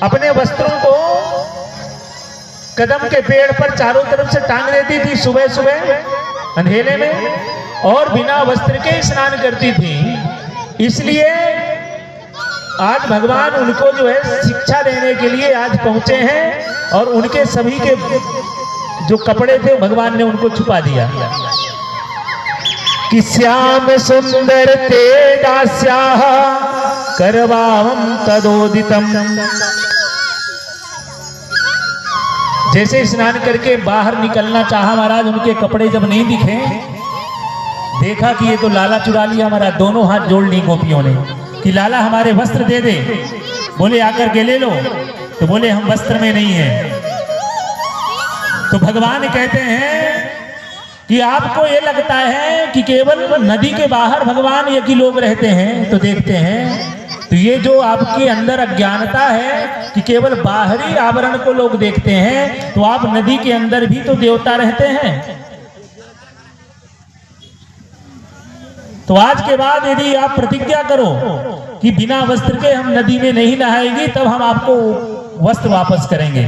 अपने वस्त्रों को कदम के पेड़ पर चारों तरफ से टांग देती थी सुबह सुबह अंधेरे में, और बिना वस्त्र के स्नान करती थी। इसलिए आज भगवान उनको जो है शिक्षा देने के लिए आज पहुंचे हैं, और उनके सभी के जो कपड़े थे भगवान ने उनको छुपा दिया कि श्याम सुंदर ते दास्याः करवावं तदोदितम्। जैसे स्नान करके बाहर निकलना चाहा महाराज, उनके कपड़े जब नहीं दिखे, देखा कि ये तो लाला चुरा लिया हमारा। दोनों हाथ जोड़ ली गोपियों ने कि लाला हमारे वस्त्र दे दे। बोले आकर के ले लो, तो बोले हम वस्त्र में नहीं है। तो भगवान कहते हैं कि आपको ये लगता है कि केवल नदी के बाहर भगवान ये कि लोग रहते हैं तो देखते हैं, तो ये जो आपके अंदर अज्ञानता है कि केवल बाहरी आवरण को लोग देखते हैं, तो आप नदी के अंदर भी तो देवता रहते हैं। तो आज के बाद यदि आप प्रतिज्ञा करो कि बिना वस्त्र के हम नदी में नहीं नहाएंगे, तब हम आपको वस्त्र वापस करेंगे।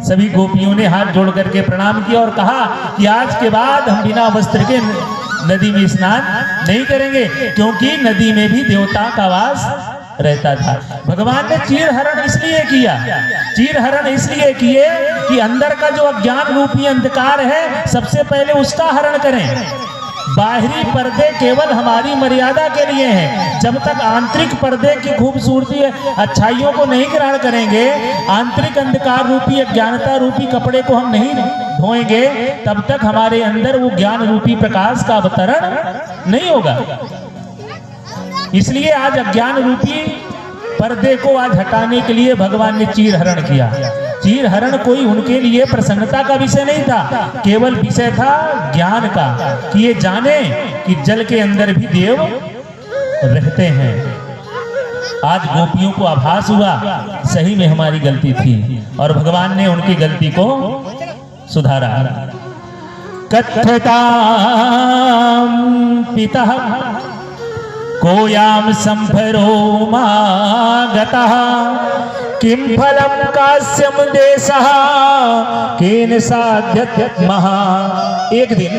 सभी गोपियों ने हाथ जोड़ करके प्रणाम किया और कहा कि आज के बाद हम बिना वस्त्र के नदी में स्नान नहीं करेंगे, क्योंकि नदी में भी देवता का वास रहता था। भगवान ने चीर हरण इसलिए किया, चीर हरण इसलिए किए कि अंदर का जो अज्ञान रूपी अंधकार है सबसे पहले उसका हरण करें। बाहरी पर्दे केवल हमारी मर्यादा के लिए हैं। जब तक आंतरिक पर्दे की खूबसूरती अच्छाइयों को नहीं ग्रहण करेंगे, आंतरिक अंधकार रूपी अज्ञानता रूपी कपड़े को हम नहीं धोएंगे, तब तक हमारे अंदर वो ज्ञान रूपी प्रकाश का अवतरण नहीं होगा। इसलिए आज अज्ञान रूपी पर्दे को आज हटाने के लिए भगवान ने चीर हरण किया। चीर हरण कोई उनके लिए प्रसन्नता का विषय नहीं था, केवल विषय था ज्ञान का, कि ये जाने कि जल के अंदर भी देव रहते हैं। आज गोपियों को आभास हुआ सही में हमारी गलती थी, और भगवान ने उनकी गलती को सुधारा। कथताम पितः कोयाम संभरो मागतः किम फलम कास्यम देशः केन साध्यत महा। एक दिन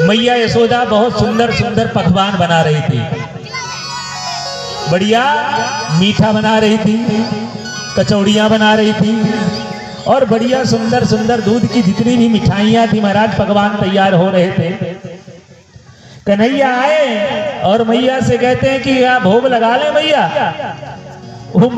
मैया यशोदा बहुत सुंदर सुंदर पकवान बना रही थी, बढ़िया मीठा बना रही थी, कचौड़ियां बना रही थी, और बढ़िया सुंदर सुंदर दूध की जितनी भी मिठाइयां थी महाराज, पकवान तैयार हो रहे थे। कन्हैया आए और मैया से कहते हैं कि आप भोग लगा लें मैया। वो